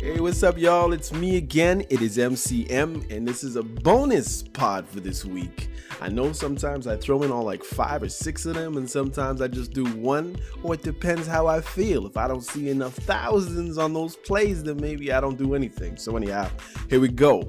Hey, what's up, y'all? It's me again. It is MCM, and this is a bonus pod for this week. I know sometimes I throw in all like 5 or 6 of them, and sometimes I just do one, or it depends how I feel. If I don't see enough thousands on those plays, then maybe I don't do anything. So anyhow, here we go.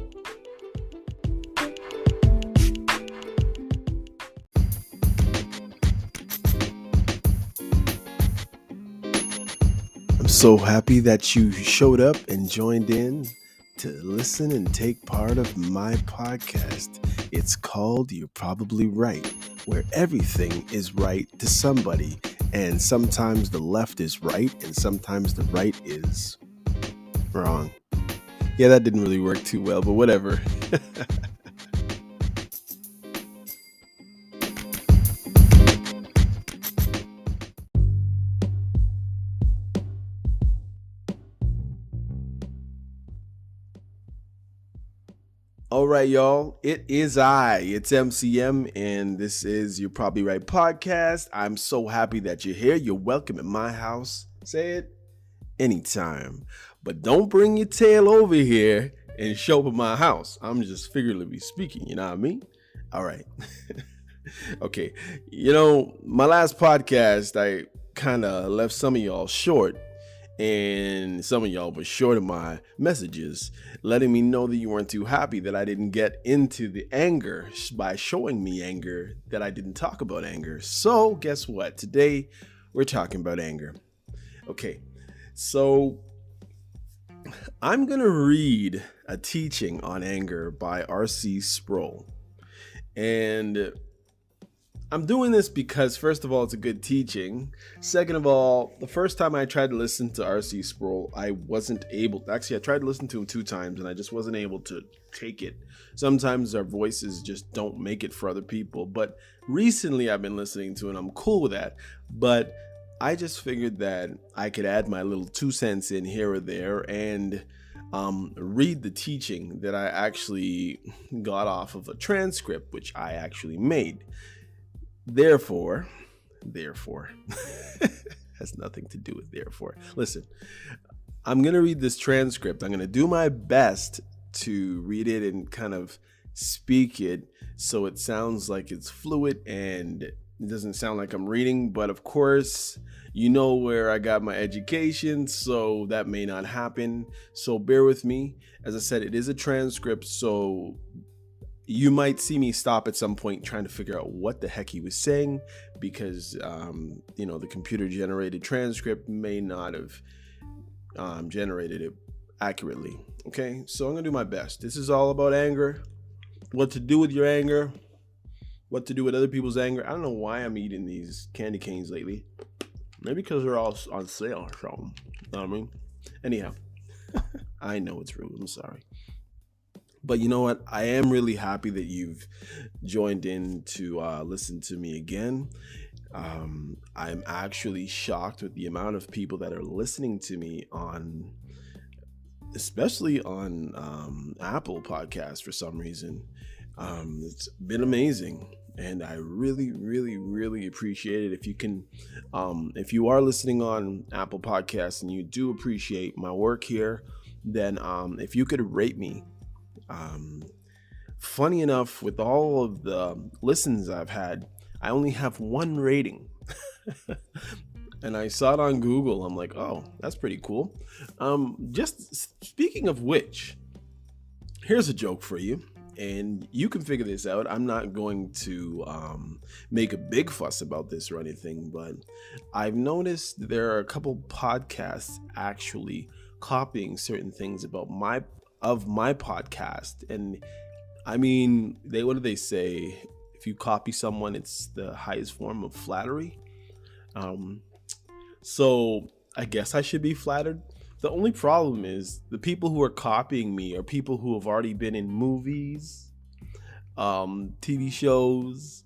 So happy that you showed up and joined in to listen and take part of my podcast. It's called You're Probably Right, where everything is right to somebody, and sometimes the left is right and sometimes the right is wrong. Yeah, that didn't really work too well, but whatever. All right, y'all. It's MCM, and this is You're Probably Right podcast. I'm so happy that you're here. You're welcome at my house. Say it anytime. But don't bring your tail over here and show up at my house. I'm just figuratively speaking, you know what I mean? All right. Okay. My last podcast, I kind of left some of y'all short. And some of y'all were short of my messages, letting me know that you weren't too happy that I didn't get into the anger by showing me anger, that I didn't talk about anger. So guess what? Today, we're talking about anger. Okay, so I'm going to read a teaching on anger by R.C Sproul. And I'm doing this because, first of all, it's a good teaching. Second of all, the first time I tried to listen to R.C. Sproul, I wasn't able. Actually, I tried to listen to him 2 times, and I just wasn't able to take it. Sometimes our voices just don't make it for other people. But recently, I've been listening to it, and I'm cool with that. But I just figured that I could add my little 2 cents in here or there and read the teaching that I actually got off of a transcript, which I actually made. Therefore, has nothing to do with therefore. Listen, I'm going to read this transcript. I'm going to do my best to read it and kind of speak it so it sounds like it's fluid and it doesn't sound like I'm reading. But of course, you know where I got my education, so that may not happen. So bear with me. As I said, it is a transcript, so you might see me stop at some point trying to figure out what the heck he was saying because, the computer generated transcript may not have generated it accurately. Okay, so I'm going to do my best. This is all about anger, what to do with your anger, what to do with other people's anger. I don't know why I'm eating these candy canes lately. Maybe because they're all on sale or something. You know what I mean? Anyhow, I know it's rude. I'm sorry. But you know what? I am really happy that you've joined in to listen to me again. I'm actually shocked with the amount of people that are listening to me especially on Apple Podcasts for some reason. It's been amazing. And I really, really, really appreciate it. If you can, if you are listening on Apple Podcasts and you do appreciate my work here, then if you could rate me. Funny enough, with all of the listens I've had, I only have 1 rating. And I saw it on Google. I'm like, oh, that's pretty cool. Just speaking of which, here's a joke for you. And you can figure this out. I'm not going to make a big fuss about this or anything, but I've noticed there are a couple podcasts actually copying certain things about my podcast. And I mean, what do they say? If you copy someone, it's the highest form of flattery. So I guess I should be flattered. The only problem is the people who are copying me are people who have already been in movies, TV shows,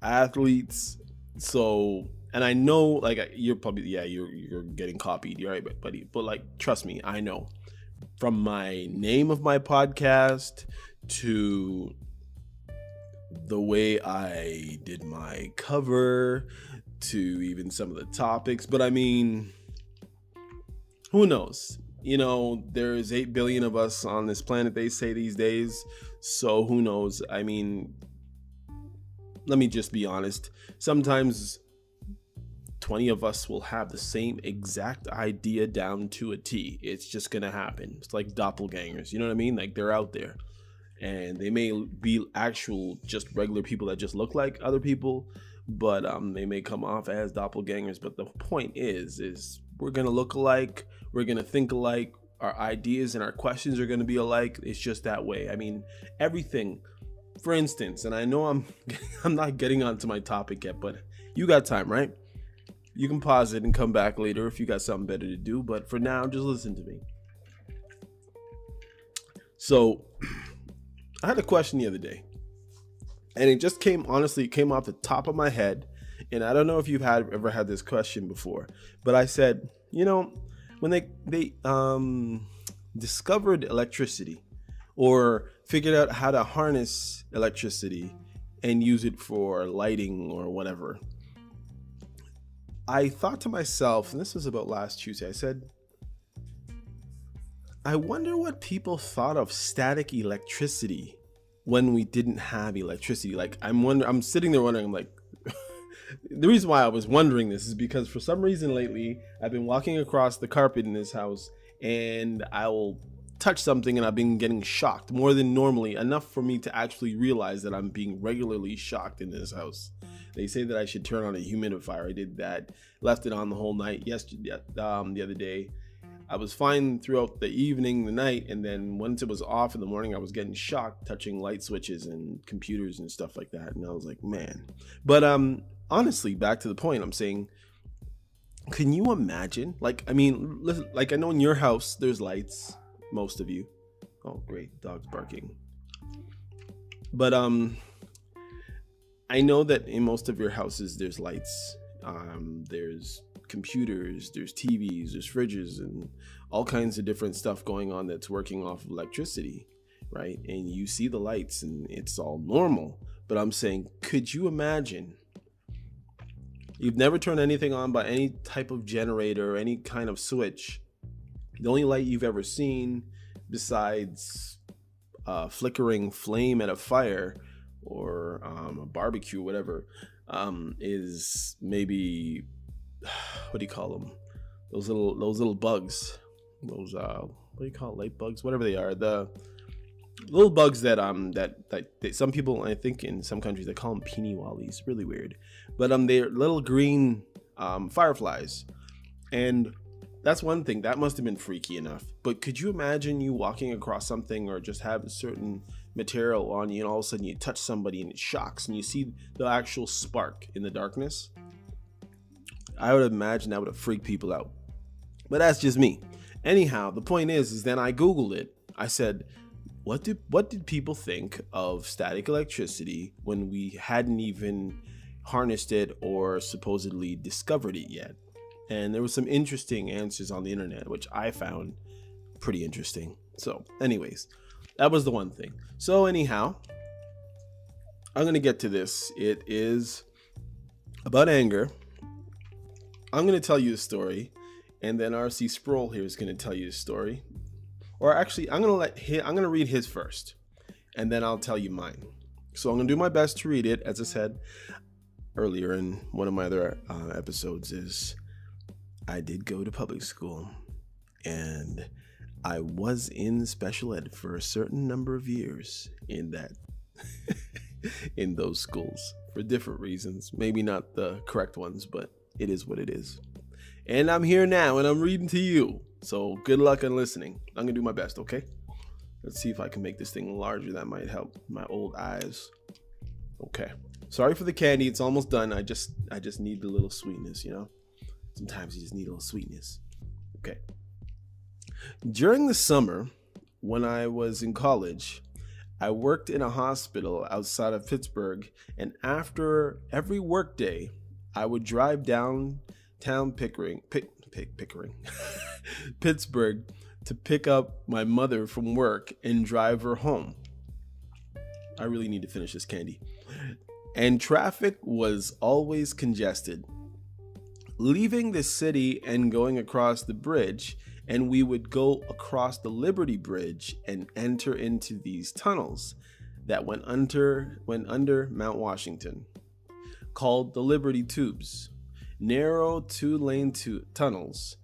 athletes. So, and I know, like, you're probably, you're getting copied. You're right, buddy. But like, trust me, I know. From my name of my podcast to the way I did my cover to even some of the topics. But I mean, who knows? there's 8 billion of us on this planet, they say these days. So who knows? I mean, let me just be honest. Sometimes 20 of us will have the same exact idea down to a T. It's just going to happen. It's like doppelgangers. You know what I mean? Like, they're out there. And they may be actual, just regular people that just look like other people. But they may come off as doppelgangers. But the point is we're going to look alike. We're going to think alike. Our ideas and our questions are going to be alike. It's just that way. I mean, everything. For instance, and I know I'm not getting onto my topic yet, but you got time, right? You can pause it and come back later if you got something better to do. But for now, just listen to me. So I had a question the other day, and it just came off the top of my head. And I don't know if you've ever had this question before, but I said, when they discovered electricity, or figured out how to harness electricity and use it for lighting or whatever, I thought to myself, and this was about last Tuesday, I said, I wonder what people thought of static electricity when we didn't have electricity. Like, I'm sitting there wondering, I'm like, the reason why I was wondering this is because for some reason lately, I've been walking across the carpet in this house, and I will touch something and I've been getting shocked more than normally, enough for me to actually realize that I'm being regularly shocked in this house. They say that I should turn on a humidifier. I did that, left it on the whole night yesterday, the other day. I was fine throughout the evening, the night, and then once it was off in the morning, I was getting shocked touching light switches and computers and stuff like that. And I was like, man. But honestly, back to the point, I'm saying, can you imagine? Like, I mean, listen, like, I know in your house there's lights. Most of you. Oh, great. Dog's barking. But I know that in most of your houses there's lights. There's computers, there's TVs, there's fridges, and all kinds of different stuff going on that's working off of electricity, right? And you see the lights and it's all normal. But I'm saying, could you imagine? You've never turned anything on by any type of generator or any kind of switch. The only light you've ever seen, besides a flickering flame at a fire or a barbecue, whatever, is maybe, what do you call them? Those little bugs. Those what do you call it? Light bugs? Whatever they are. The little bugs that some people, I think in some countries, they call them peenie-wallies. Really weird, but they're little green fireflies, and that's one thing. That must have been freaky enough. But could you imagine you walking across something or just have a certain material on you, and all of a sudden you touch somebody and it shocks and you see the actual spark in the darkness? I would imagine that would have freaked people out. But that's just me. Anyhow, the point is then I Googled it. I said, what did people think of static electricity when we hadn't even harnessed it or supposedly discovered it yet? And there was some interesting answers on the internet, which I found pretty interesting. So anyways, that was the one thing. So anyhow, I'm going to get to this. It is about anger. I'm going to tell you a story, and then R.C Sproul here is going to tell you a story. Or actually, I'm going to read his first, and then I'll tell you mine. So I'm going to do my best to read it. As I said earlier in one of my other episodes, is I did go to public school, and I was in special ed for a certain number of years in those schools for different reasons. Maybe not the correct ones, but it is what it is. And I'm here now, and I'm reading to you. So good luck on listening. I'm going to do my best, okay? Let's see if I can make this thing larger. That might help my old eyes. Okay. Sorry for the candy. It's almost done. I just need the little sweetness, Sometimes you just need a little sweetness. Okay. During the summer, when I was in college, I worked in a hospital outside of Pittsburgh, and after every work day, I would drive downtown Pittsburgh to pick up my mother from work and drive her home. I really need to finish this candy. And traffic was always congested. leaving the city and going across the bridge, and we would go across the Liberty Bridge and enter into these tunnels that went under Mount Washington, called the Liberty Tubes. Narrow 2-lane tunnels.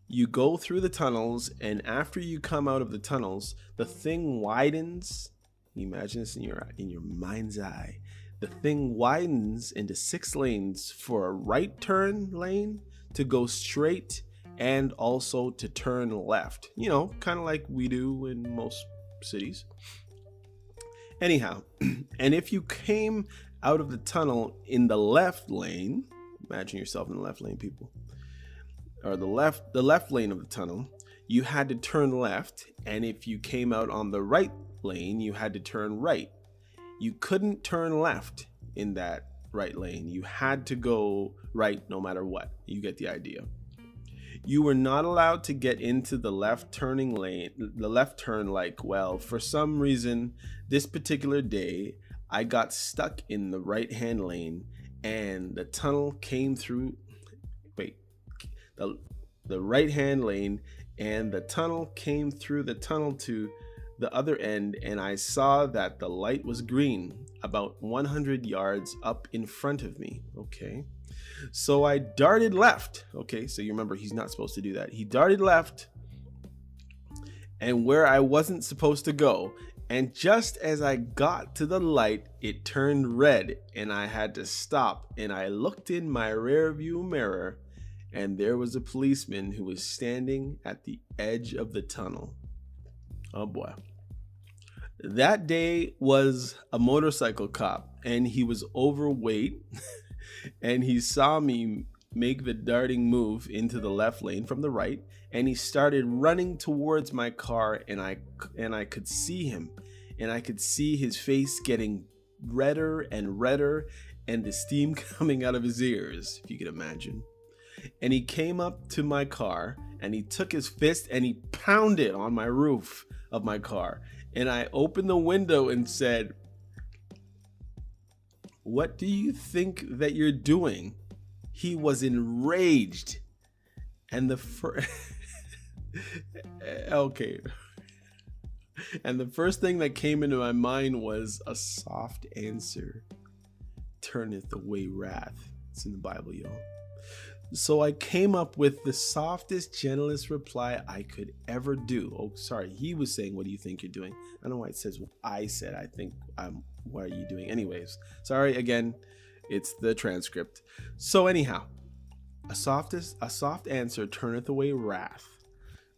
You go through the tunnels, and after you come out of the tunnels, the thing widens. Imagine this in your mind's eye. The thing widens into 6 lanes for a right turn lane to go straight and also to turn left. You know, kind of like we do in most cities. Anyhow, and if you came out of the tunnel in the left lane, imagine yourself in the left lane, people, or the left lane of the tunnel, you had to turn left, and if you came out on the right lane, you had to turn right. You couldn't turn left in that right lane. You had to go right no matter what. You get the idea. You were not allowed to get into the left turning lane, the left turn like, well, for some reason, this particular day, I got stuck in the right-hand lane, and the tunnel came through, the right-hand lane, and the tunnel came through the tunnel to the other end, and I saw that the light was green about 100 yards up in front of me. Okay. So I darted left. Okay. So you remember, he's not supposed to do that. He darted left, and where I wasn't supposed to go. And just as I got to the light, it turned red, and I had to stop. And I looked in my rear view mirror, and there was a policeman who was standing at the edge of the tunnel. Oh boy. That day was a motorcycle cop, and he was overweight, and he saw me make the darting move into the left lane from the right, and he started running towards my car, and I could see him, and I could see his face getting redder and redder, and the steam coming out of his ears, if you can imagine. And he came up to my car, and he took his fist and he pounded on my roof of my car. And I opened the window and said, "What do you think that you're doing?" He was enraged. And okay. And the first thing that came into my mind was, a soft answer turneth away wrath. It's in the Bible, y'all. So I came up with the softest, gentlest reply I could ever do. Oh, sorry. He was saying, "What do you think you're doing?" I don't know why it says I said, I think, what are you doing? Anyways, sorry again. It's the transcript. So anyhow, a soft answer turneth away wrath.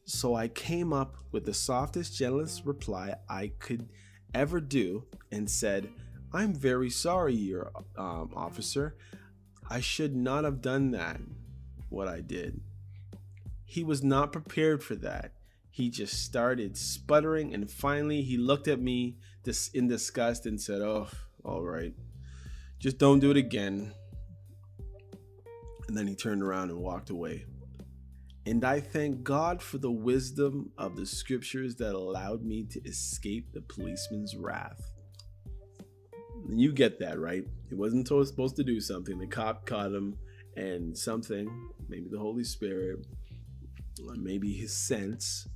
So I came up with the softest, gentlest reply I could ever do and said, "I'm very sorry, your officer. I should not have done that, what I did." He was not prepared for that. He just started sputtering, and finally he looked at me in disgust and said, "Oh, all right. Just don't do it again." And then he turned around and walked away. And I thank God for the wisdom of the scriptures that allowed me to escape the policeman's wrath. You get that, right? He wasn't supposed to do something. The cop caught him, and something, maybe the Holy Spirit, or maybe his sense,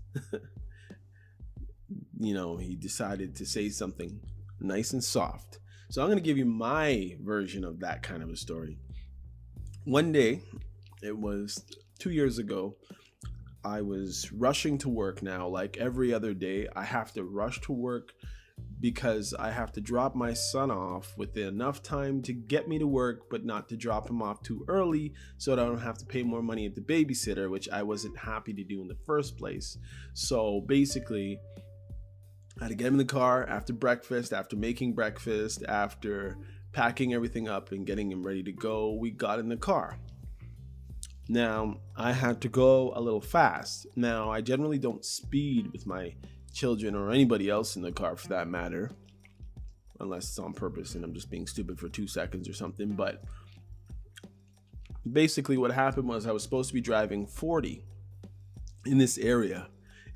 he decided to say something nice and soft. So I'm going to give you my version of that kind of a story. One day, it was 2 years ago, I was rushing to work now. Like every other day, I have to rush to work because I have to drop my son off with enough time to get me to work, but not to drop him off too early so that I don't have to pay more money at the babysitter, which I wasn't happy to do in the first place. So basically, I had to get him in the car after breakfast, after making breakfast, after packing everything up and getting him ready to go. We got in the car. Now, I had to go a little fast. Now, I generally don't speed with my children or anybody else in the car for that matter, unless it's on purpose and I'm just being stupid for 2 seconds or something. But basically what happened was I was supposed to be driving 40 in this area,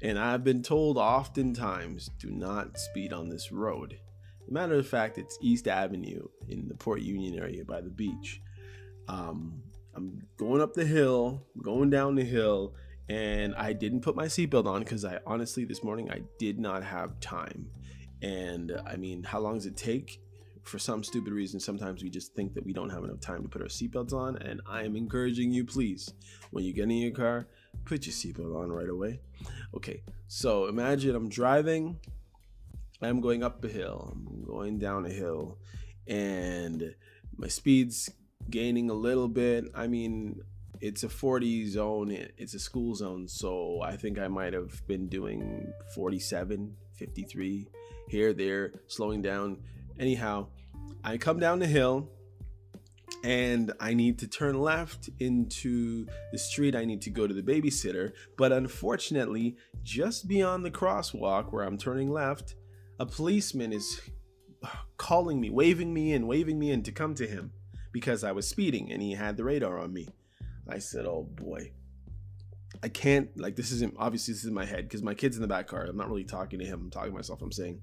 and I've been told oftentimes, do not speed on this road. As a matter of fact, it's East Avenue in the Port Union area by the beach. I'm going up the hill, going down the hill, and I didn't put my seatbelt on because I honestly, this morning, I did not have time. And I mean, how long does it take? For some stupid reason, sometimes we just think that we don't have enough time to put our seatbelts on. And I am encouraging you, please, when you get in your car, put your seatbelt on right away. Okay, so imagine I'm driving, I'm going up a hill, I'm going down a hill, and my speed's gaining a little bit. I mean, it's a 40 zone, it's a school zone, so I think I might have been doing 47, 53, here, there, slowing down. Anyhow, I come down the hill and I need to turn left into the street. I need to go to the babysitter. But unfortunately, just beyond the crosswalk where I'm turning left, a policeman is calling me, waving me in to come to him because I was speeding and he had the radar on me. I said, oh boy, I can't, like, this is in my head because my kid's in the back car. I'm not really talking to him. I'm talking to myself. I'm saying,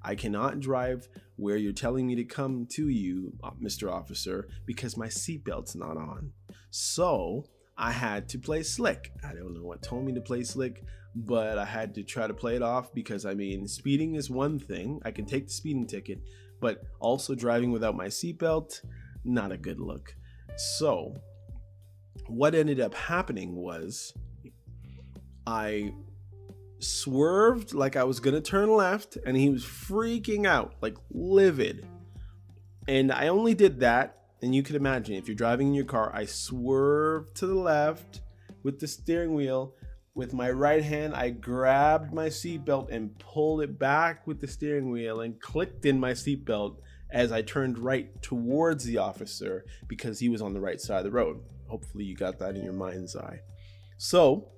I cannot drive where you're telling me to come to you, Mr. Officer, because my seatbelt's not on. So I had to play slick. I don't know what told me to play slick, but I had to try to play it off because, I mean, speeding is one thing. I can take the speeding ticket, but also driving without my seatbelt, not a good look. So what ended up happening was I swerved like I was gonna turn left, and he was freaking out, like livid. And I only did that, and you can imagine if you're driving in your car, I swerved to the left with the steering wheel. With my right hand, I grabbed my seatbelt and pulled it back with the steering wheel and clicked in my seatbelt as I turned right towards the officer because he was on the right side of the road. Hopefully you got that in your mind's eye. So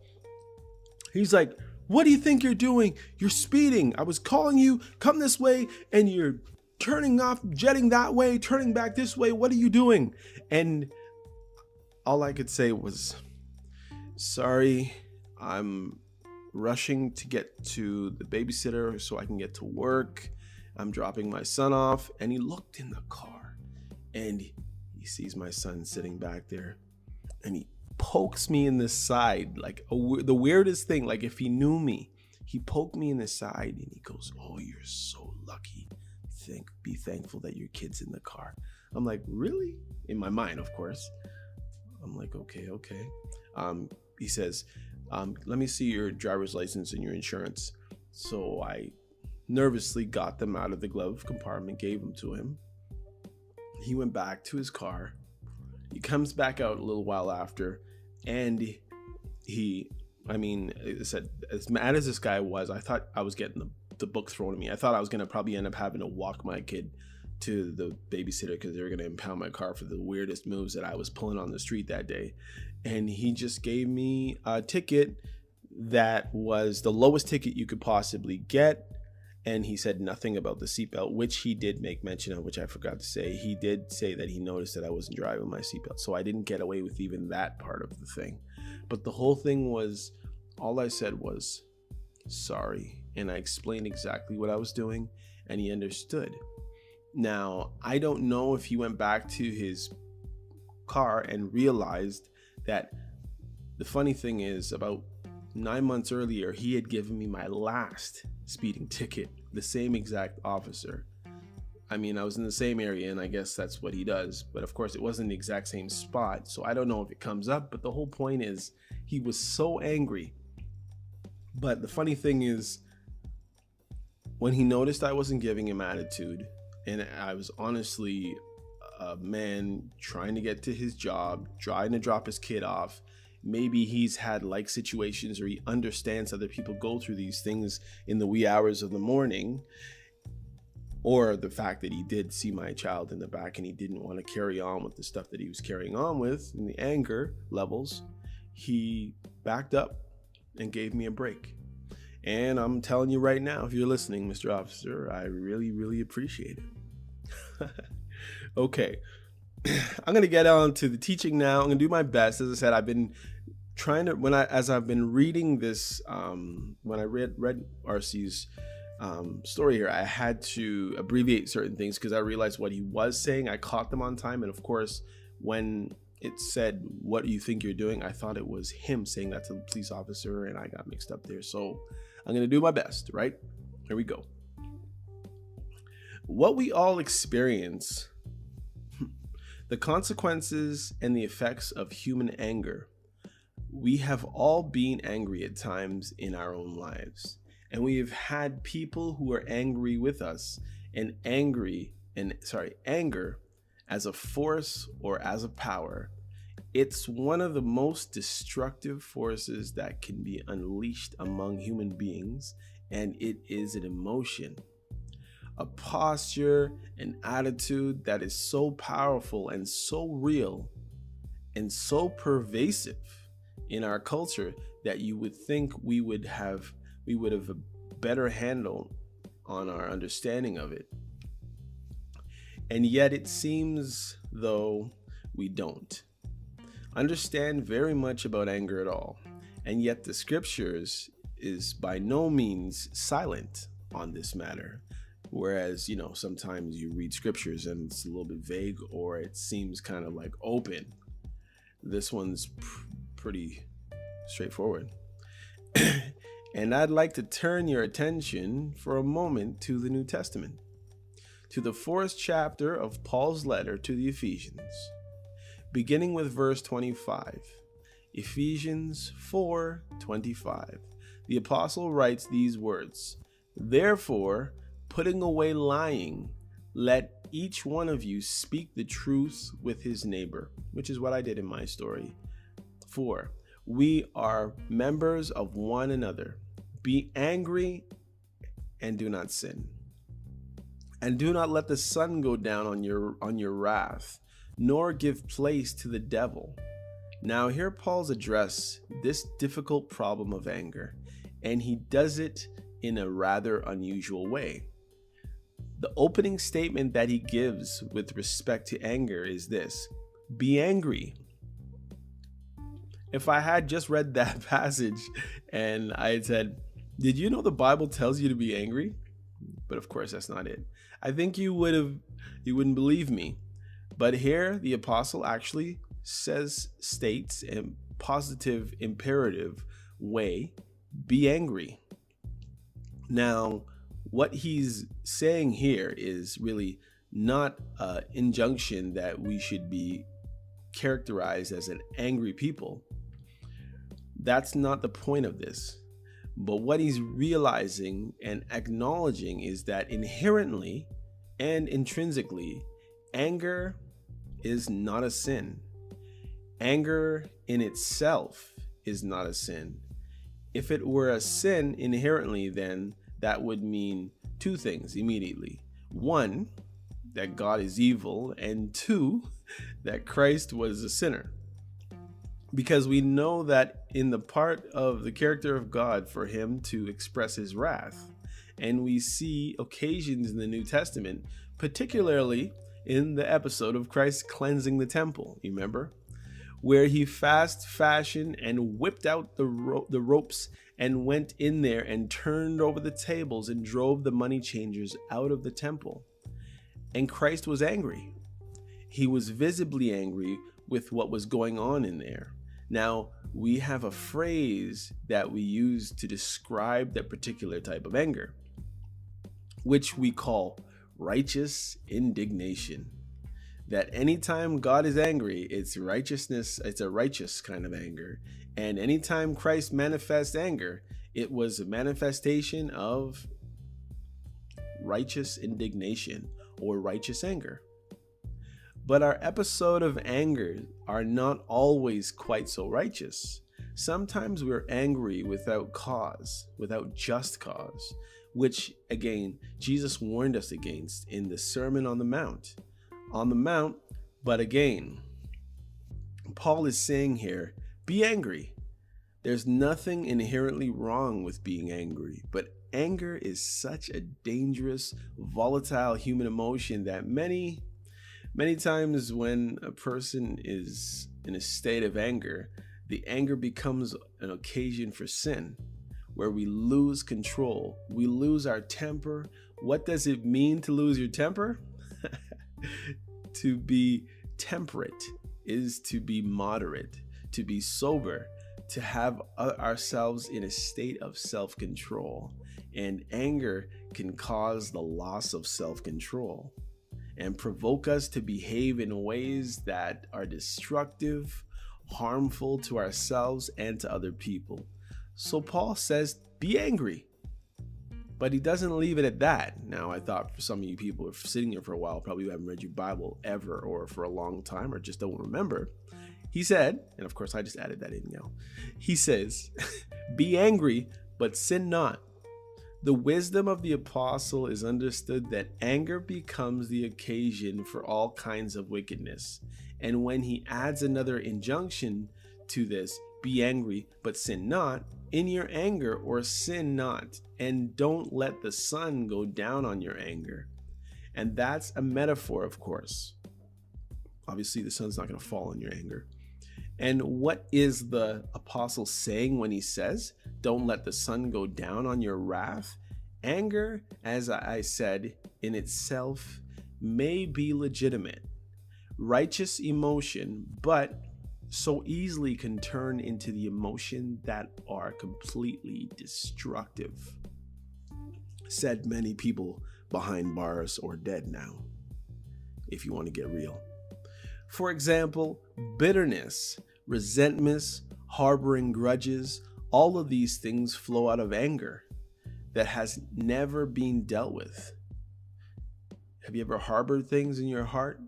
he's like, what do you think you're doing? You're speeding. I was calling you, come this way, and you're turning off, jetting that way, turning back this way. What are you doing? And all I could say was, sorry, I'm rushing to get to the babysitter so I can get to work. I'm dropping my son off. And he looked in the car and he sees my son sitting back there and he pokes me in the side, like the weirdest thing. Like if he knew me, he poked me in the side and he goes, oh, you're so lucky. Be thankful that your kid's in the car. I'm like, really? In my mind, of course. I'm like, okay. He says, let me see your driver's license and your insurance. So I nervously got them out of the glove compartment, gave them to him. He went back to his car. He comes back out a little while after, and I said, as mad as this guy was, I thought I was getting the book thrown at me. I thought I was going to probably end up having to walk my kid to the babysitter because they were going to impound my car for the weirdest moves that I was pulling on the street that day. And he just gave me a ticket that was the lowest ticket you could possibly get. And he said nothing about the seatbelt, which he did make mention of, which I forgot to say. He did say that he noticed that I wasn't driving my seatbelt. So I didn't get away with even that part of the thing. But the whole thing was, all I said was, sorry. And I explained exactly what I was doing, and he understood. Now, I don't know if he went back to his car and realized that the funny thing is, about 9 months earlier, he had given me my last speeding ticket, the same exact officer. I mean, I was in the same area, and I guess that's what he does. But of course, it wasn't the exact same spot, so I don't know if it comes up. But the whole point is, he was so angry. But the funny thing is, when he noticed I wasn't giving him attitude, and I was honestly a man trying to get to his job, trying to drop his kid off, maybe he's had like situations or he understands other people go through these things in the wee hours of the morning, or the fact that he did see my child in the back and he didn't want to carry on with the stuff that he was carrying on with in the anger levels, he backed up and gave me a break. And I'm telling you right now, if you're listening, Mr. Officer, I really, really appreciate it. Okay. I'm going to get on to the teaching now. I'm going to do my best. As I said, I've been trying to, as I've been reading this, when I read R.C.'s story here, I had to abbreviate certain things because I realized what he was saying. I caught them on time. And of course, when it said, "What do you think you're doing?" I thought it was him saying that to the police officer, and I got mixed up there. So I'm going to do my best, right? Here we go. What we all experience, the consequences and the effects of human anger. We have all been angry at times in our own lives, and we have had people who are angry with us, and anger as a force or as a power. It's one of the most destructive forces that can be unleashed among human beings, and it is an emotion, a posture, an attitude that is so powerful and so real and so pervasive in our culture that you would think we would have a better handle on our understanding of it. And yet it seems though we don't understand very much about anger at all. And yet the scriptures is by no means silent on this matter. Whereas, sometimes you read scriptures and it's a little bit vague, or it seems kind of like open. This one's pretty straightforward. And I'd like to turn your attention for a moment to the New Testament, to the 4th chapter of Paul's letter to the Ephesians, beginning with verse 25. Ephesians 4:25. The apostle writes these words, "Therefore, putting away lying, let each one of you speak the truth with his neighbor," which is what I did in my story. 4. We are members of one another. Be angry and do not sin. And do not let the sun go down on your wrath, nor give place to the devil. Now here Paul's address this difficult problem of anger, and he does it in a rather unusual way. The opening statement that he gives with respect to anger is this: be angry. If I had just read that passage and I had said, "Did you know the Bible tells you to be angry?" But of course, that's not it. I think you wouldn't believe me. But here, the apostle actually states in positive imperative way, be angry. Now, what he's saying here is really not an injunction that we should be characterized as an angry people. That's not the point of this. But what he's realizing and acknowledging is that inherently and intrinsically, anger is not a sin. Anger in itself is not a sin. If it were a sin inherently, then that would mean two things immediately. One, that God is evil, and two, that Christ was a sinner. Because we know that in the part of the character of God for him to express his wrath, and we see occasions in the New Testament, particularly in the episode of Christ cleansing the temple, you remember? Where he fashioned and whipped out the ropes and went in there and turned over the tables and drove the money changers out of the temple. And Christ was angry. He was visibly angry with what was going on in there. Now, we have a phrase that we use to describe that particular type of anger, which we call righteous indignation. That anytime God is angry, it's righteousness, it's a righteous kind of anger. And anytime Christ manifests anger, it was a manifestation of righteous indignation or righteous anger. But our episode of anger are not always quite so righteous. Sometimes we're angry without cause, without just cause, which again, Jesus warned us against in the Sermon on the Mount. But again, Paul is saying here, be angry. There's nothing inherently wrong with being angry, but anger is such a dangerous, volatile human emotion that many times when a person is in a state of anger, the anger becomes an occasion for sin, where we lose control, we lose our temper. What does it mean to lose your temper? To be temperate is to be moderate, to be sober, to have ourselves in a state of self-control. And anger can cause the loss of self-control and provoke us to behave in ways that are destructive, harmful to ourselves and to other people. So Paul says, be angry. But he doesn't leave it at that. Now, I thought for some of you people who are sitting here for a while, probably haven't read your Bible ever or for a long time or just don't remember. He said, and of course I just added that in now. He says, be angry, but sin not. The wisdom of the apostle is understood that anger becomes the occasion for all kinds of wickedness. And when he adds another injunction to this, be angry, but sin not, in your anger or sin not, and don't let the sun go down on your anger. And that's a metaphor, of course. Obviously, the sun's not going to fall on your anger. And what is the apostle saying when he says, don't let the sun go down on your wrath? Anger, as I said, in itself may be legitimate, righteous emotion, but so easily can turn into the emotion that are completely destructive. Said many people behind bars or dead now, if you want to get real. For example, bitterness, resentment, harboring grudges, all of these things flow out of anger that has never been dealt with. Have you ever harbored things in your heart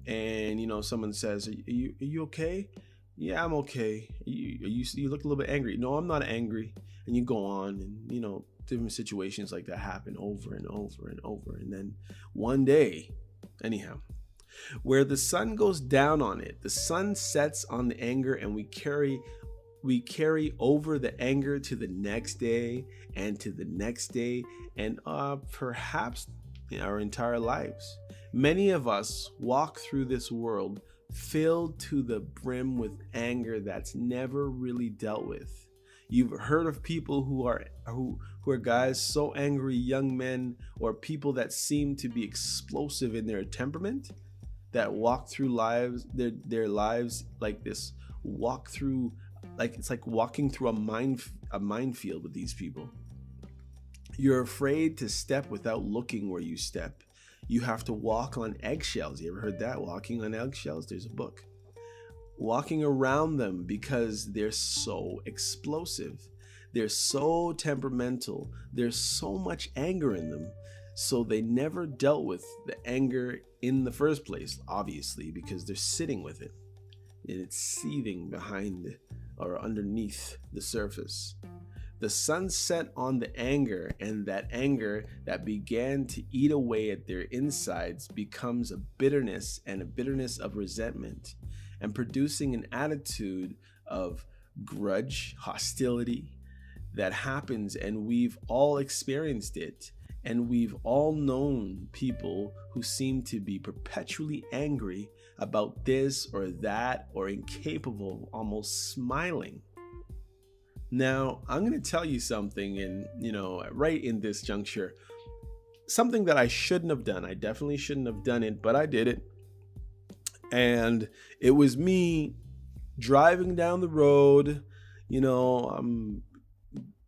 and someone says, are you okay? Yeah, I'm okay. You look a little bit angry. No, I'm not angry. And you go on and different situations like that happen over and over and over. And then one day, anyhow, where the sun goes down on it, the sun sets on the anger, and we carry over the anger to the next day and to the next day and perhaps in our entire lives. Many of us walk through this world filled to the brim with anger that's never really dealt with. You've heard of people who are guys so angry, young men, or people that seem to be explosive in their temperament, that walk through their lives like this, it's like walking through a minefield with these people. You're afraid to step without looking where you step. You have to walk on eggshells. You ever heard that? Walking on eggshells. There's a book. Walking around them because they're so explosive. They're so temperamental. There's so much anger in them. So they never dealt with the anger in the first place, obviously, because they're sitting with it. And it's seething behind or underneath the surface. The sun set on the anger, and that anger that began to eat away at their insides becomes a bitterness, and a bitterness of resentment, and producing an attitude of grudge, hostility that happens. And we've all experienced it, and we've all known people who seem to be perpetually angry about this or that, or incapable, almost smiling. Now, I'm going to tell you something, and right in this juncture, something that I shouldn't have done. I definitely shouldn't have done it, but I did it. And it was me driving down the road. I'm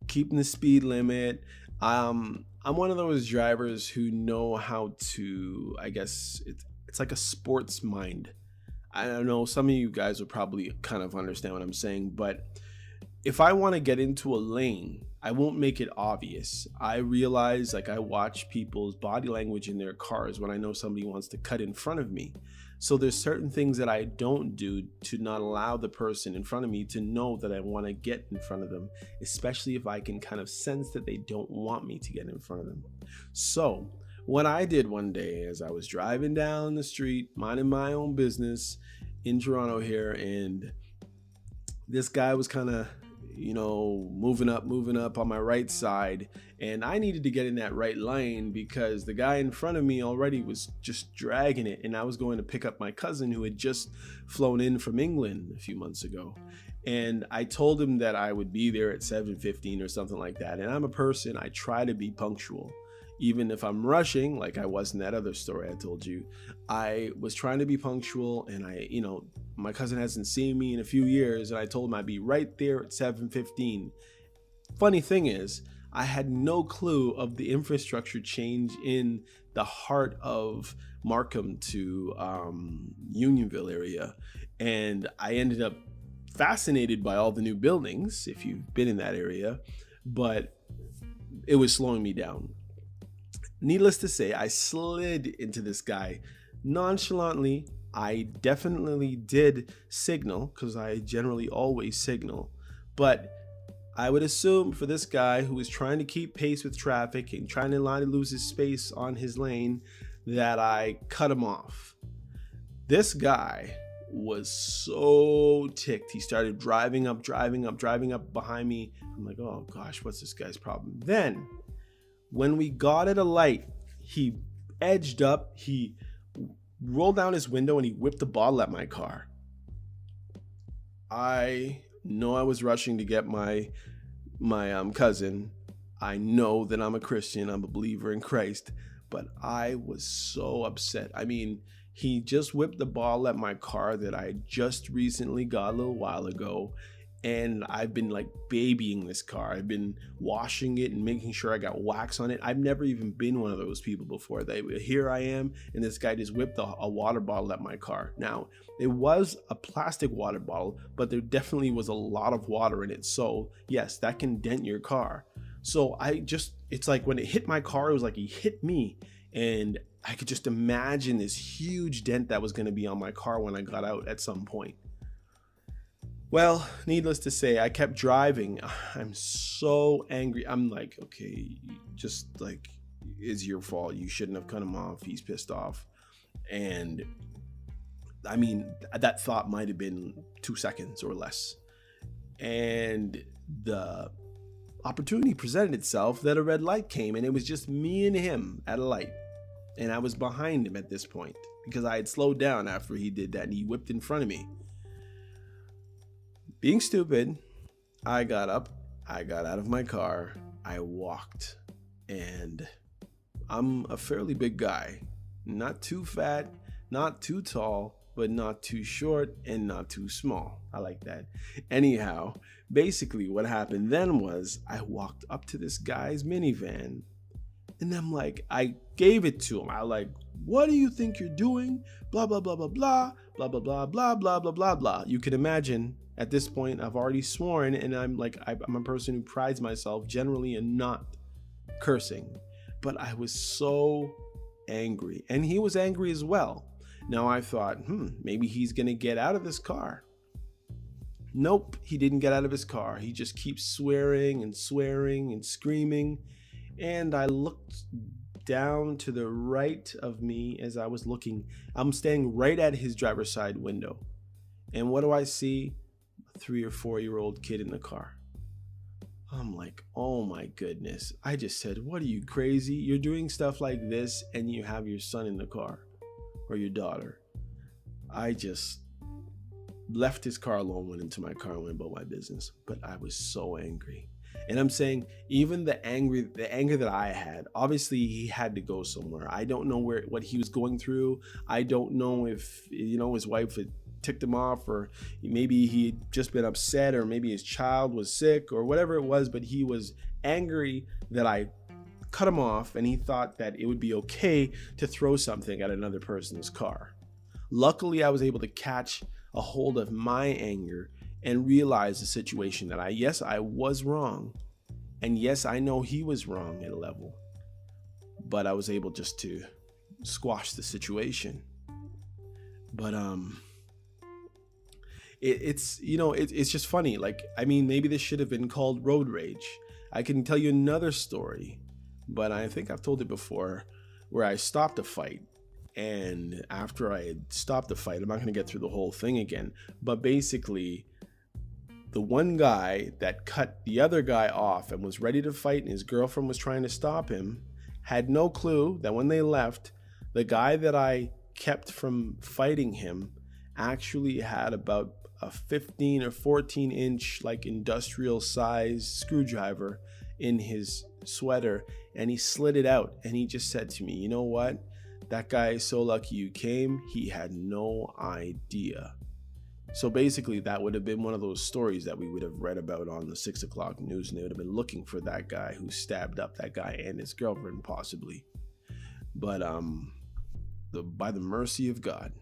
keeping the speed limit. I'm one of those drivers who know how to, I guess it's like a sports mind. I don't know, some of you guys will probably kind of understand what I'm saying, but if I want to get into a lane, I won't make it obvious. I realize, I watch people's body language in their cars when I know somebody wants to cut in front of me. So there's certain things that I don't do to not allow the person in front of me to know that I want to get in front of them, especially if I can kind of sense that they don't want me to get in front of them. So what I did one day as I was driving down the street, minding my own business in Toronto here, and this guy was kind of moving up on my right side, and I needed to get in that right lane because the guy in front of me already was just dragging it, and I was going to pick up my cousin who had just flown in from England a few months ago. And I told him that I would be there at 7:15 or something like that. And I'm a person, I try to be punctual. even if I'm rushing, like I was in that other story I told you, I was trying to be punctual, and my cousin hasn't seen me in a few years, and I told him I'd be right there at 7:15. Funny thing is, I had no clue of the infrastructure change in the heart of Markham to Unionville area, and I ended up fascinated by all the new buildings, if you've been in that area, but it was slowing me down. Needless to say, I slid into this guy nonchalantly. I definitely did signal, because I generally always signal, but I would assume for this guy who was trying to keep pace with traffic and trying to not lose his space on his lane, that I cut him off. This guy was so ticked. He started driving up behind me. I'm like, oh gosh, what's this guy's problem? Then, when we got at a light, he edged up, he rolled down his window, and he whipped a bottle at my car. I know I was rushing to get my cousin. I know that I'm a Christian. I'm a believer in Christ, but I was so upset. I mean, he just whipped the bottle at my car that I just recently got a little while ago, and I've been like babying this car. I've been washing it and making sure I got wax on it. I've never even been one of those people before. Here I am, and this guy just whipped a water bottle at my car. Now, it was a plastic water bottle, but there definitely was a lot of water in it. So yes, that can dent your car. So it's like when it hit my car, it was like he hit me, and I could just imagine this huge dent that was going to be on my car when I got out at some point. Well, needless to say, I kept driving. I'm so angry. I'm like, okay, just like, it's your fault. You shouldn't have cut him off. He's pissed off. And I mean, that thought might have been 2 seconds or less. And the opportunity presented itself that a red light came, and it was just me and him at a light. And I was behind him at this point because I had slowed down after he did that, and he whipped in front of me. Being stupid, I got up, I got out of my car, I walked, and I'm a fairly big guy. Not too fat, not too tall, but not too short and not too small. I like that. Anyhow, basically what happened then was I walked up to this guy's minivan, and I'm like, I gave it to him. I like, what do you think you're doing? Blah, blah, blah, blah, blah, blah, blah, blah, blah, blah, blah, blah, blah. You can imagine at this point, I've already sworn, and I'm a person who prides myself generally in not cursing. But I was so angry, and he was angry as well. Now I thought, maybe he's gonna get out of this car. Nope, he didn't get out of his car. He just keeps swearing and screaming. And I looked down to the right of me as I was looking. I'm standing right at his driver's side window. And what do I see? A 3 or 4 year old kid in the car. I'm like, oh my goodness. I just said, what are you, crazy? You're doing stuff like this and you have your son in the car or your daughter. I just left his car alone, went into my car and went about my business. But I was so angry. And I'm saying, even the anger that I had, obviously he had to go somewhere. I don't know what he was going through. I don't know if, his wife had ticked him off, or maybe he had just been upset, or maybe his child was sick, or whatever it was, but he was angry that I cut him off, and he thought that it would be okay to throw something at another person's car. Luckily, I was able to catch a hold of my anger and realize the situation that I was wrong, and yes, I know he was wrong at a level, but I was able just to squash the situation. But it's just funny. Like, I mean, maybe this should have been called road rage. I can tell you another story, but I think I've told it before, where I stopped a fight. And after I had stopped the fight, I'm not going to get through the whole thing again, but basically the one guy that cut the other guy off and was ready to fight, and his girlfriend was trying to stop him, had no clue that when they left, the guy that I kept from fighting him actually had about a 15 or 14 inch like industrial size screwdriver in his sweater and he slid it out and he just said to me, you know what? That guy is so lucky you came. He had no idea. So basically, that would have been one of those stories that we would have read about on the 6 o'clock news, and they would have been looking for that guy who stabbed up that guy and his girlfriend, possibly. But by the mercy of God,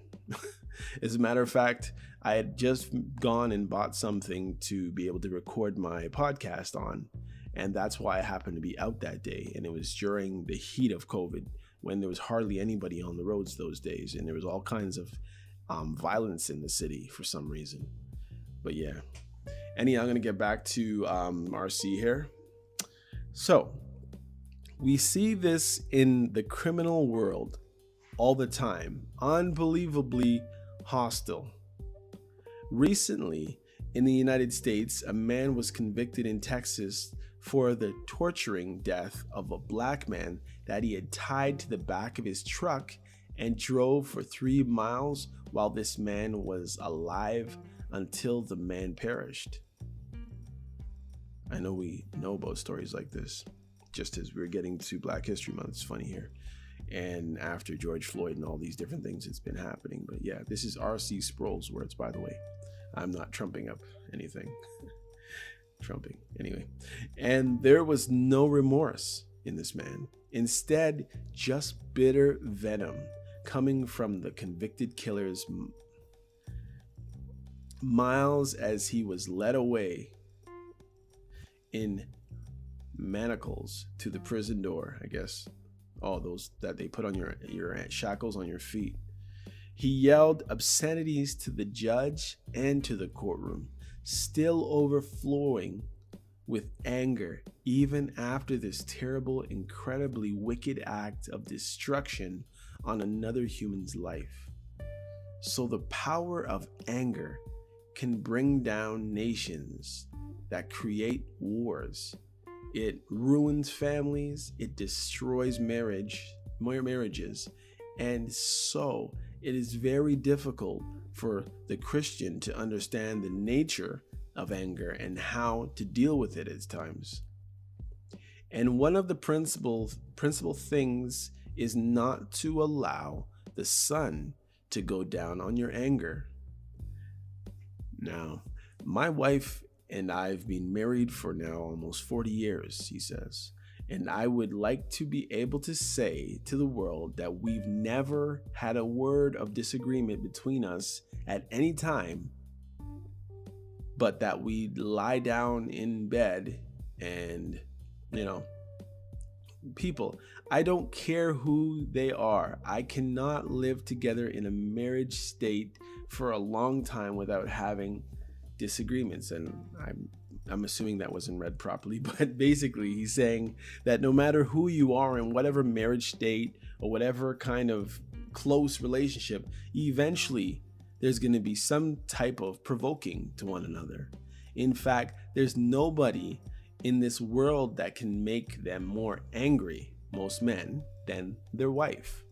as a matter of fact, I had just gone and bought something to be able to record my podcast on, and that's why I happened to be out that day. And it was during the heat of COVID, when there was hardly anybody on the roads those days, and there was all kinds of violence in the city for some reason. But yeah, anyhow, I'm going to get back to RC here. So we see this in the criminal world all the time, unbelievably hostile. Recently, in the United States, a man was convicted in Texas for the torturing death of a black man that he had tied to the back of his truck and drove for 3 miles while this man was alive until the man perished. I know we know about stories like this, just as we're getting to Black History Month. It's funny here. And after George Floyd and all these different things, it's been happening. But yeah, this is R.C. Sproul's words, by the way. I'm not trumping up anything. Trumping, anyway. And there was no remorse in this man. Instead, just bitter venom coming from the convicted killer's miles as he was led away in manacles to the prison door, I guess. All those that they put on your shackles on your feet. He yelled obscenities to the judge and to the courtroom, still overflowing with anger even after this terrible, incredibly wicked act of destruction on another human's life. So the power of anger can bring down nations that create wars. It ruins families, it destroys marriages, and so it is very difficult for the Christian to understand the nature of anger and how to deal with it at times. And one of the principal things is not to allow the sun to go down on your anger. Now, my wife and I've been married for now almost 40 years, he says. And I would like to be able to say to the world that we've never had a word of disagreement between us at any time, but that we lie down in bed and, people, I don't care who they are. I cannot live together in a marriage state for a long time without having disagreements. And I'm assuming that wasn't read properly, but basically he's saying that no matter who you are in whatever marriage state or whatever kind of close relationship, eventually there's going to be some type of provoking to one another. In fact, there's nobody in this world that can make them more angry, most men, than their wife.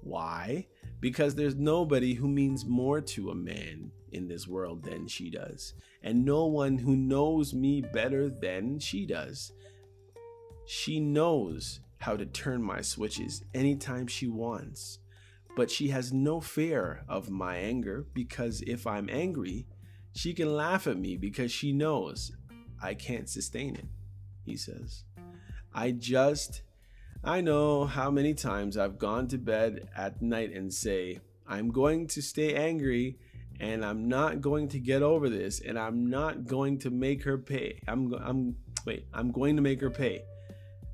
Why? Because there's nobody who means more to a man in this world than she does, and no one who knows me better than she does. She knows how to turn my switches anytime she wants, but she has no fear of my anger, because if I'm angry, she can laugh at me because she knows I can't sustain it, he says. I know how many times I've gone to bed at night and say, I'm going to stay angry and I'm not going to get over this, and I'm not going to make her pay. I'm going to make her pay,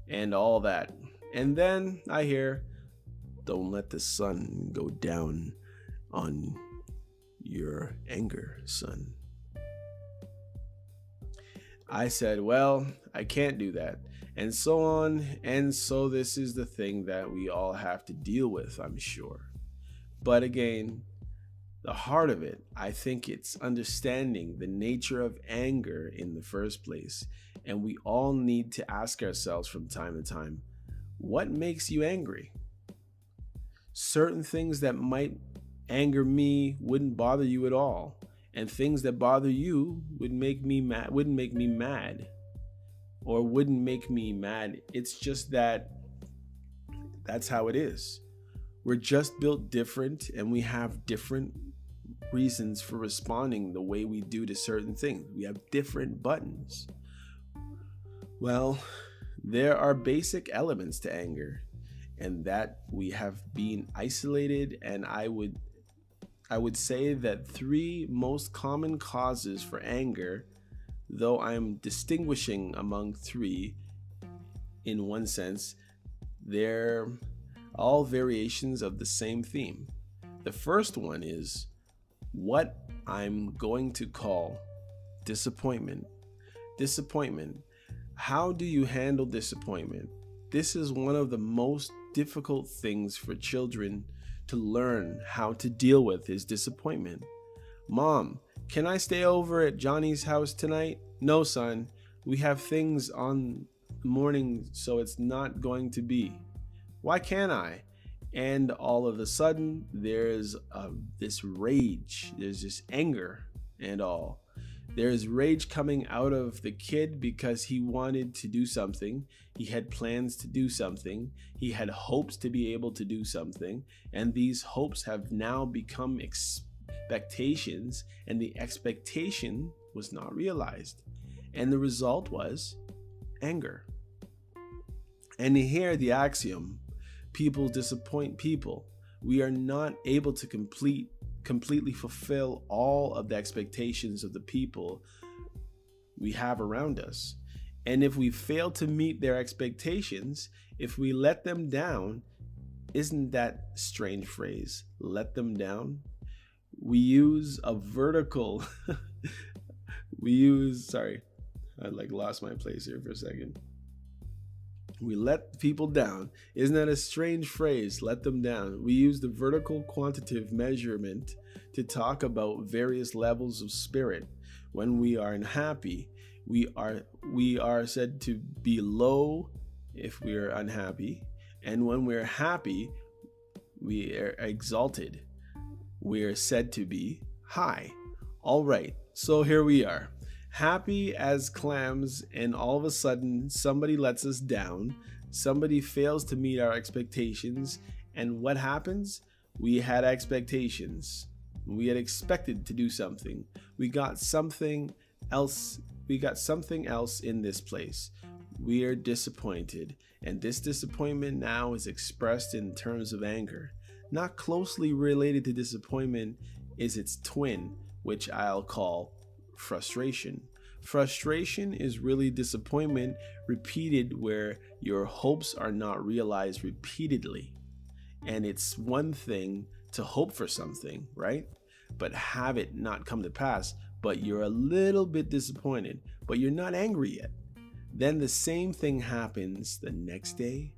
and all that. And then I hear, don't let the sun go down on your anger, son. I said, well, I can't do that. And so on. And so this is the thing that we all have to deal with, I'm sure. But again, the heart of it, I think it's understanding the nature of anger in the first place. And we all need to ask ourselves from time to time, what makes you angry? Certain things that might anger me wouldn't bother you at all. And things that bother you wouldn't make me mad. or wouldn't make me mad. It's just that that's how it is. We're just built different, and we have different reasons for responding the way we do to certain things. We have different buttons. Well, there are basic elements to anger, and that we have been isolated, and I would say that 3 most common causes for anger, though I'm distinguishing among 3 in one sense, they're all variations of the same theme. The first one is what I'm going to call disappointment. Disappointment. How do you handle disappointment? This is one of the most difficult things for children to learn how to deal with, is disappointment. Mom, can I stay over at Johnny's house tonight? No, son. We have things on the morning, so it's not going to be. Why can't I? And all of a sudden, there's this rage. There's this anger and all. There's rage coming out of the kid because he wanted to do something. He had plans to do something. He had hopes to be able to do something. And these hopes have now become expectations, and the expectation was not realized. And the result was anger. And here the axiom, people disappoint people. We are not able to completely fulfill all of the expectations of the people we have around us. And if we fail to meet their expectations, if we let them down, isn't that strange phrase, let them down? We use a vertical, I lost my place here for a second. We let people down. Isn't that a strange phrase? Let them down. We use the vertical quantitative measurement to talk about various levels of spirit. When we are unhappy, we are said to be low if we are unhappy. And when we're happy, we are exalted. We are said to be high. All right, so here we are. Happy as clams, and all of a sudden somebody lets us down. Somebody fails to meet our expectations, and what happens? We had expectations. We had expected to do something. We got something else. In this place. We are disappointed, and this disappointment now is expressed in terms of anger. Not closely related to disappointment is its twin, which I'll call frustration. Frustration is really disappointment repeated, where your hopes are not realized repeatedly. And it's one thing to hope for something, right? But have it not come to pass, but you're a little bit disappointed, but you're not angry yet. Then the same thing happens the next day,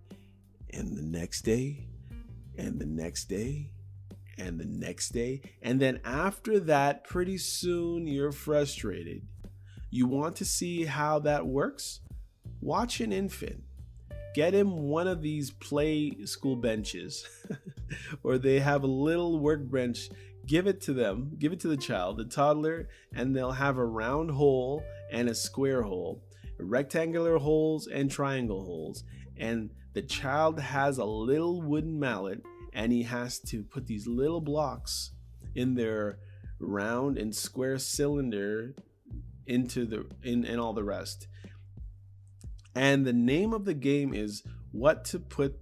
and the next day, and the next day, and the next day. And then after that, pretty soon you're frustrated. You want to see how that works? Watch an infant. Get him one of these play school benches or they have a little workbench. Give it to them, give it to the child, the toddler, and they'll have a round hole and a square hole, rectangular holes and triangle holes. And the child has a little wooden mallet, and he has to put these little blocks in their round and square cylinder in all the rest. And the name of the game is what to put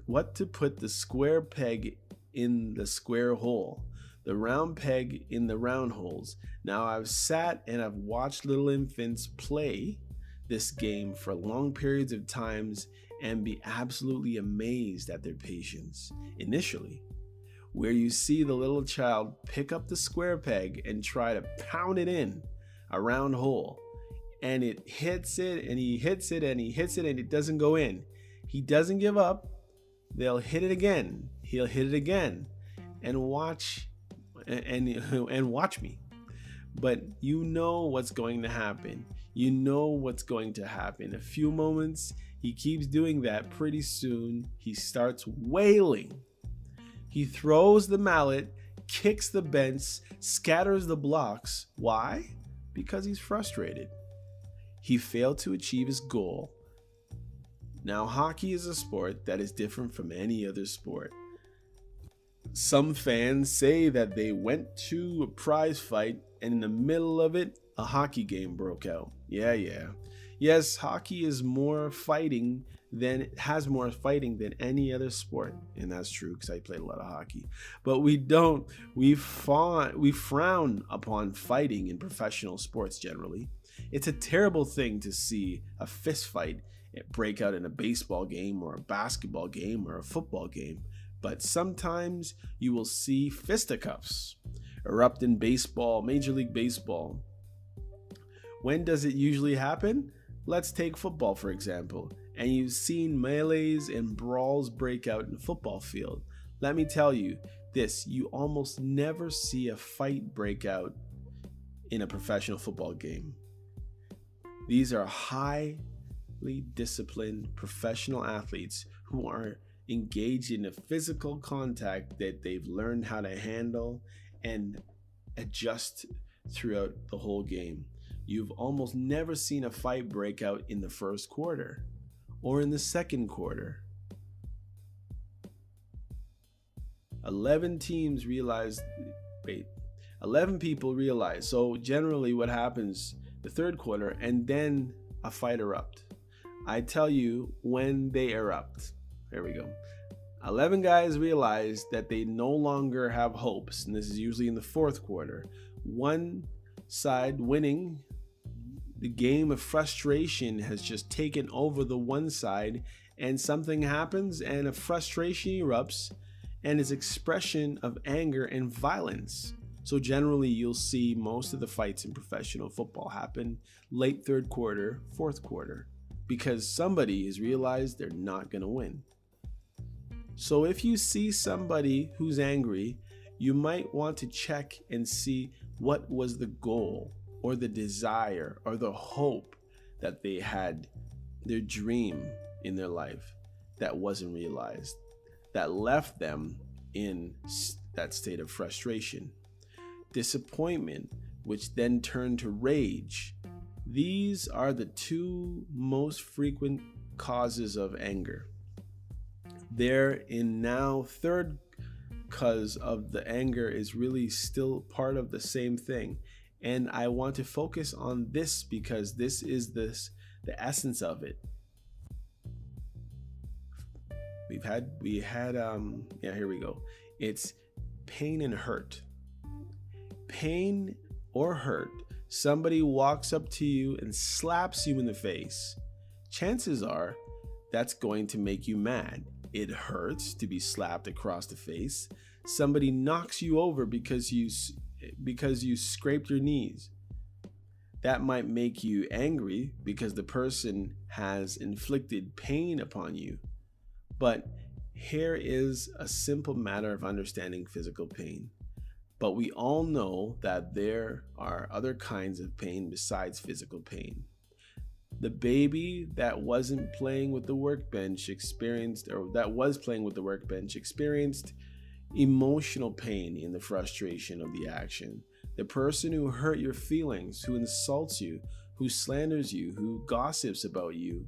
the square peg in the square hole, the round peg in the round holes. Now I've sat and I've watched little infants play this game for long periods of times and be absolutely amazed at their patience initially, where you see the little child pick up the square peg and try to pound it in a round hole, and it hits it, and he hits it, and he hits it, and it doesn't go in. He doesn't give up. They'll hit it again. He'll hit it again, and watch me. But you know what's going to happen. You know what's going to happen. A few moments, he keeps doing that. Pretty soon, he starts wailing. He throws the mallet, kicks the bench, scatters the blocks. Why? Because he's frustrated. He failed to achieve his goal. Now, hockey is a sport that is different from any other sport. Some fans say that they went to a prize fight and in the middle of it, a hockey game broke out. Yeah. Yes, hockey is has more fighting than any other sport. And that's true because I played a lot of hockey. But we frown upon fighting in professional sports generally. It's a terrible thing to see a fist fight break out in a baseball game or a basketball game or a football game. But sometimes you will see fisticuffs erupt in baseball, Major League Baseball. When does it usually happen? Let's take football, for example. And you've seen melees and brawls break out in a football field. Let me tell you this, you almost never see a fight break out in a professional football game. These are highly disciplined professional athletes who are engaged in a physical contact that they've learned how to handle and adjust throughout the whole game. You've almost never seen a fight break out in the first quarter or in the second quarter. 11 people realize. So generally what happens the third quarter and then a fight erupt. I tell you when they erupt. There we go. 11 guys realize that they no longer have hopes, and this is usually in the fourth quarter. One side winning, the game of frustration has just taken over the one side, and something happens and a frustration erupts and is expression of anger and violence. So generally you'll see most of the fights in professional football happen late third quarter, fourth quarter, because somebody has realized they're not going to win. So if you see somebody who's angry, you might want to check and see what was the goal or the desire or the hope that they had, their dream in their life that wasn't realized, that left them in that state of frustration, disappointment, which then turned to rage. These are the two most frequent causes of anger. They're in now third cause of the anger is really still part of the same thing. And I want to focus on this because this is the essence of it. Here we go. It's pain and hurt. Pain or hurt. Somebody walks up to you and slaps you in the face. Chances are that's going to make you mad. It hurts to be slapped across the face. Somebody knocks you over because you scraped your knees. That might make you angry because the person has inflicted pain upon you. But here is a simple matter of understanding physical pain. But we all know that there are other kinds of pain besides physical pain. The baby that wasn't playing with the workbench experienced emotional pain in the frustration of the action. The person who hurt your feelings, who insults you, who slanders you, who gossips about you,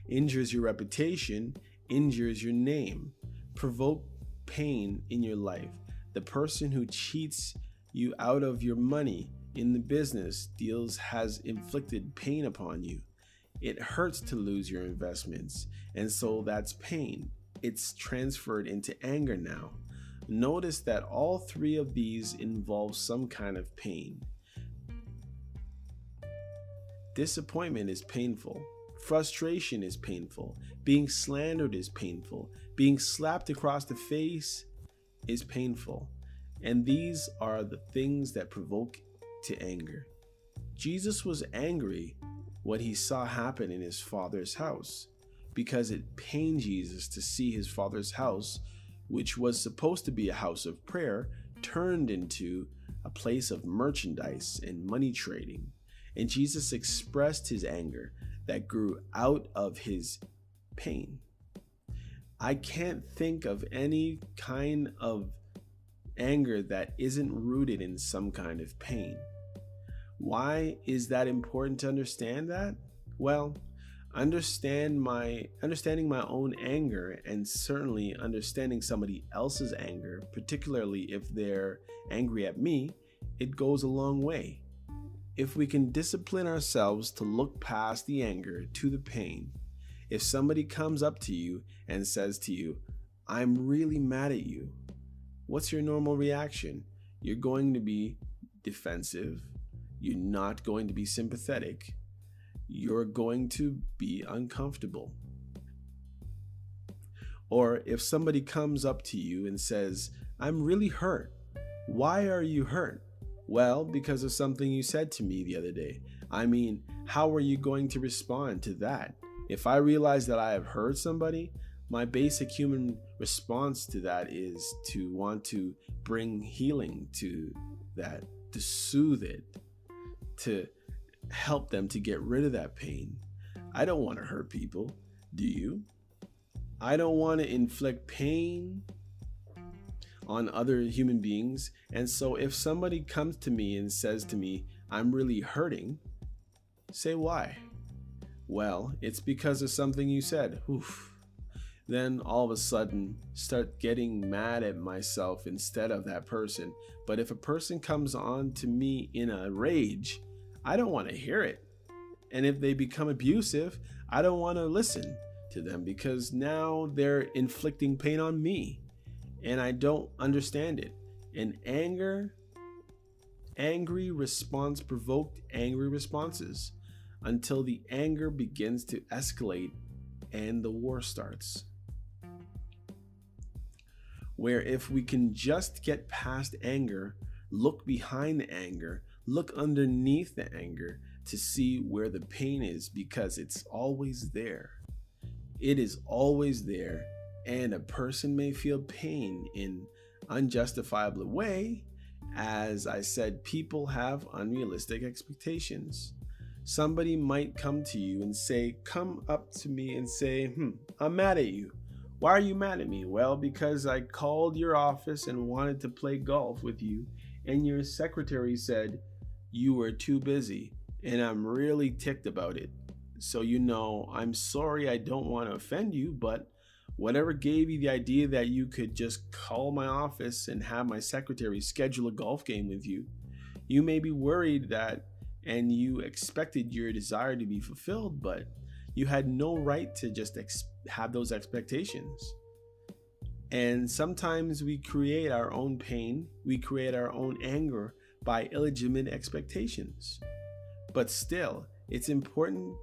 injures your reputation, injures your name, provoke pain in your life. The person who cheats you out of your money in the business has inflicted pain upon you. It hurts to lose your investments, and so that's pain. It's transferred into anger now. Notice that all three of these involve some kind of pain. Disappointment is painful. Frustration is painful. Being slandered is painful. Being slapped across the face is painful. And these are the things that provoke to anger. Jesus was angry what he saw happen in his Father's house because it pained Jesus to see his Father's house, which was supposed to be a house of prayer, turned into a place of merchandise and money trading. And Jesus expressed his anger that grew out of his pain. I can't think of any kind of anger that isn't rooted in some kind of pain. Why is that important to understand that? Well, understanding my own anger, and certainly understanding somebody else's anger, particularly if they're angry at me, it goes a long way. If we can discipline ourselves to look past the anger to the pain, if somebody comes up to you and says to you, "I'm really mad at you," what's your normal reaction? You're going to be defensive. You're not going to be sympathetic. You're going to be uncomfortable. Or if somebody comes up to you and says, "I'm really hurt." Why are you hurt? Well, because of something you said to me the other day. I mean, how are you going to respond to that? If I realize that I have hurt somebody, my basic human response to that is to want to bring healing to that, to soothe it, to help them to get rid of that pain. I don't want to hurt people. Do you? I don't want to inflict pain on other human beings. And so if somebody comes to me and says to me, "I'm really hurting," say why. Well, it's because of something you said. Oof. Then all of a sudden start getting mad at myself instead of that person. But if a person comes on to me in a rage, I don't want to hear it. And if they become abusive, I don't want to listen to them, because now they're inflicting pain on me and I don't understand it. And angry response provoked angry responses until the anger begins to escalate and the war starts. Where if we can just get past anger, look behind the anger, look underneath the anger to see where the pain is, because it's always there. It is always there, and a person may feel pain in unjustifiable way. As I said, people have unrealistic expectations. Somebody might come to you and come up to me and say, "I'm mad at you." "Why are you mad at me?" "Well, because I called your office and wanted to play golf with you, and your secretary said you were too busy, and I'm really ticked about it. So I'm sorry, I don't want to offend you, but whatever gave you the idea that you could just call my office and have my secretary schedule a golf game with you? You may be worried that, and you expected your desire to be fulfilled, but you had no right to just have those expectations." And sometimes we create our own pain, we create our own anger by illegitimate expectations. But still, it's important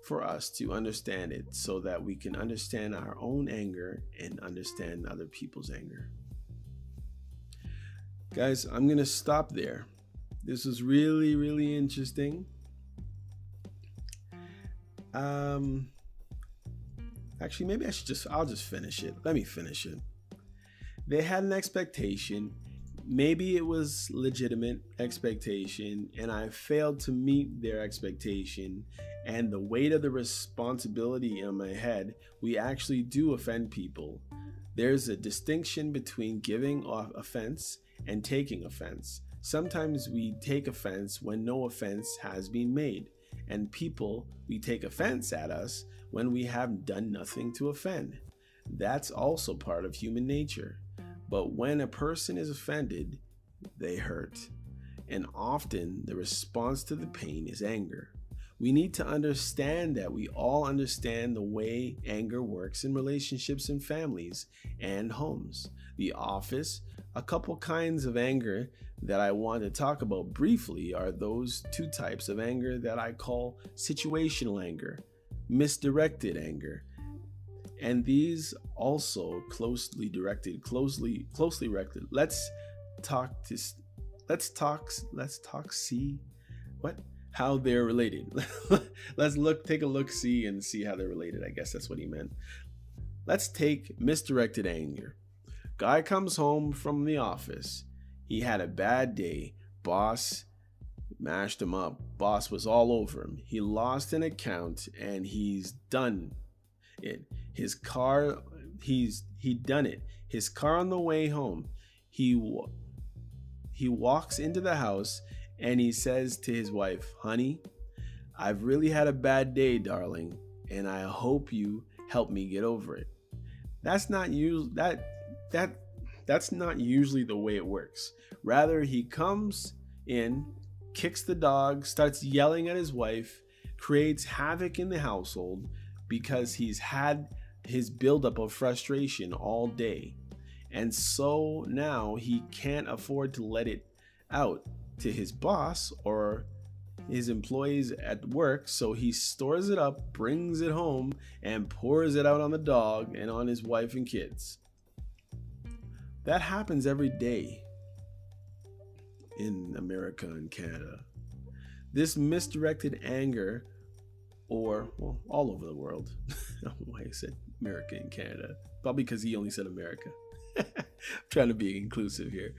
for us to understand it so that we can understand our own anger and understand other people's anger. Guys, I'm going to stop there. This was really, really interesting. Actually, maybe I'll just finish it. Let me finish it. They had an expectation. Maybe it was legitimate expectation, and I failed to meet their expectation, and the weight of the responsibility on my head, we actually do offend people. There's a distinction between giving offense and taking offense. Sometimes we take offense when no offense has been made, and we take offense at us when we have done nothing to offend. That's also part of human nature. But when a person is offended, they hurt. And often the response to the pain is anger. We need to understand that we all understand the way anger works in relationships and families and homes. The office, a couple kinds of anger that I want to talk about briefly are those two types of anger that I call situational anger, misdirected anger. And these also closely directed. How they're related. Take a look, see, and see how they're related. I guess that's what he meant. Let's take misdirected anger. Guy comes home from the office. He had a bad day. Boss mashed him up. Boss was all over him. He lost an account and he's done it. His car on the way home. He walks into the house and he says to his wife, "Honey, I've really had a bad day, darling, and I hope you help me get over it." That's not that's not usually the way it works. Rather, he comes in, kicks the dog, starts yelling at his wife, creates havoc in the household because he's had his buildup of frustration all day. And so now he can't afford to let it out to his boss or his employees at work, so he stores it up, brings it home, and pours it out on the dog and on his wife and kids. That happens every day in America and Canada. This misdirected anger, or, well, all over the world. I don't know why I said America and Canada. Probably because he only said America. I'm trying to be inclusive here.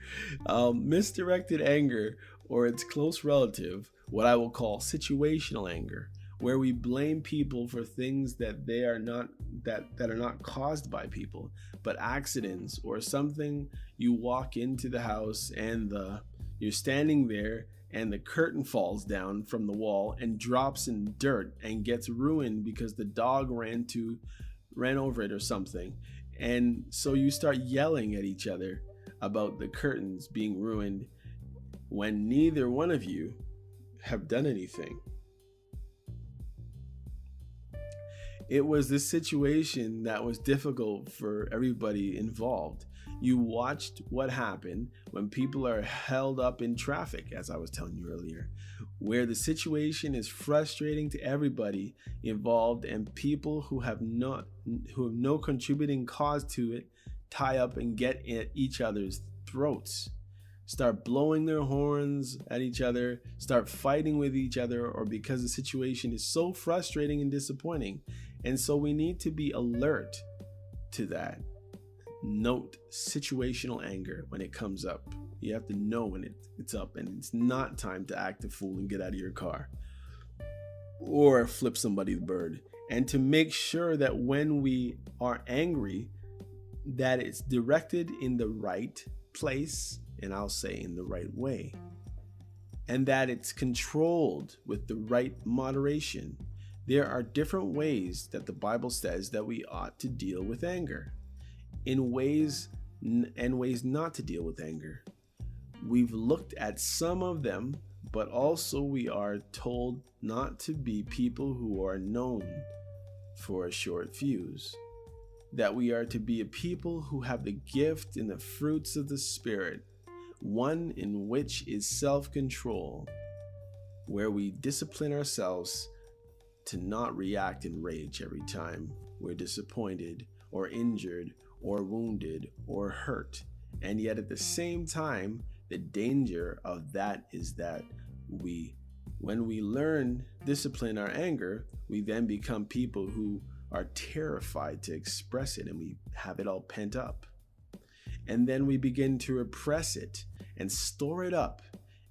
Misdirected anger, or its close relative, what I will call situational anger, where we blame people for things that they are not that are not caused by people, but accidents, or something. You walk into the house and you're standing there and the curtain falls down from the wall and drops in dirt and gets ruined because the dog ran over it or something. And so you start yelling at each other about the curtains being ruined when neither one of you have done anything. It was this situation that was difficult for everybody involved. You watched what happened when people are held up in traffic, as I was telling you earlier, where the situation is frustrating to everybody involved, and people who have no contributing cause to it tie up and get at each other's throats, start blowing their horns at each other, start fighting with each other, or because the situation is so frustrating and disappointing. And so we need to be alert to that. Note situational anger when it comes up. You have to know when it's up, and it's not time to act a fool and get out of your car or flip somebody the bird. And to make sure that when we are angry, that it's directed in the right place, and I'll say in the right way, and that it's controlled with the right moderation. There are different ways that the Bible says that we ought to deal with anger, in ways not to deal with anger. We've looked at some of them, but also we are told not to be people who are known for a short fuse, that we are to be a people who have the gift and the fruits of the Spirit, one in which is self-control, where we discipline ourselves to not react in rage every time we're disappointed or injured or wounded or hurt. And yet at the same time, the danger of that is that when we discipline our anger, we then become people who are terrified to express it, and we have it all pent up. And then we begin to repress it and store it up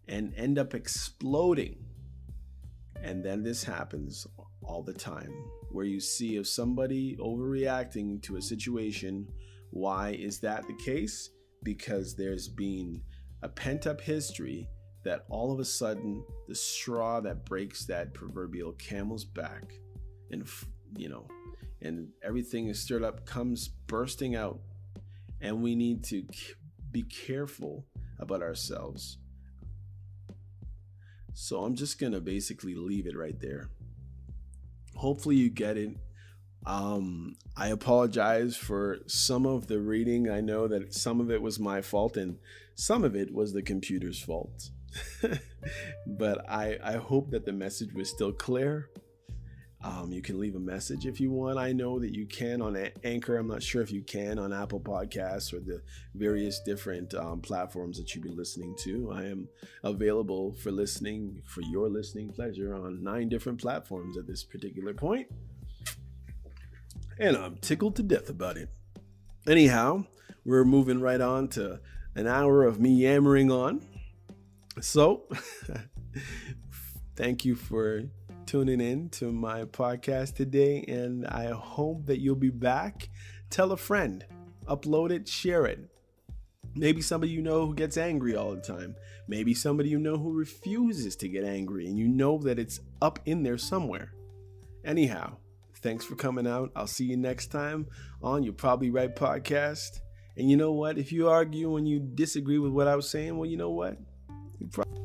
and end up exploding. And then this happens all the time, where you see of somebody overreacting to a situation. Why is that the case? Because there's been a pent-up history that all of a sudden, the straw that breaks that proverbial camel's back, and everything is stirred up, comes bursting out. And we need to be careful about ourselves. So I'm just going to basically leave it right there. Hopefully you get it. I apologize for some of the reading. I know that some of it was my fault and some of it was the computer's fault. But I hope that the message was still clear. You can leave a message if you want. I know that you can on Anchor. I'm not sure if you can on Apple Podcasts or the various different platforms that you've been listening to. I am available for your listening pleasure on 9 different platforms at this particular point. And I'm tickled to death about it. Anyhow, we're moving right on to an hour of me yammering on. So, thank you for tuning in to my podcast today, and I hope that you'll be back. Tell a friend, upload it, share it. Maybe somebody you know who gets angry all the time. Maybe somebody you know who refuses to get angry, and you know that it's up in there somewhere. Anyhow, thanks for coming out. I'll see you next time on You're Probably Right podcast. And you know what? If you argue and you disagree with what I was saying, well, you know what? You probably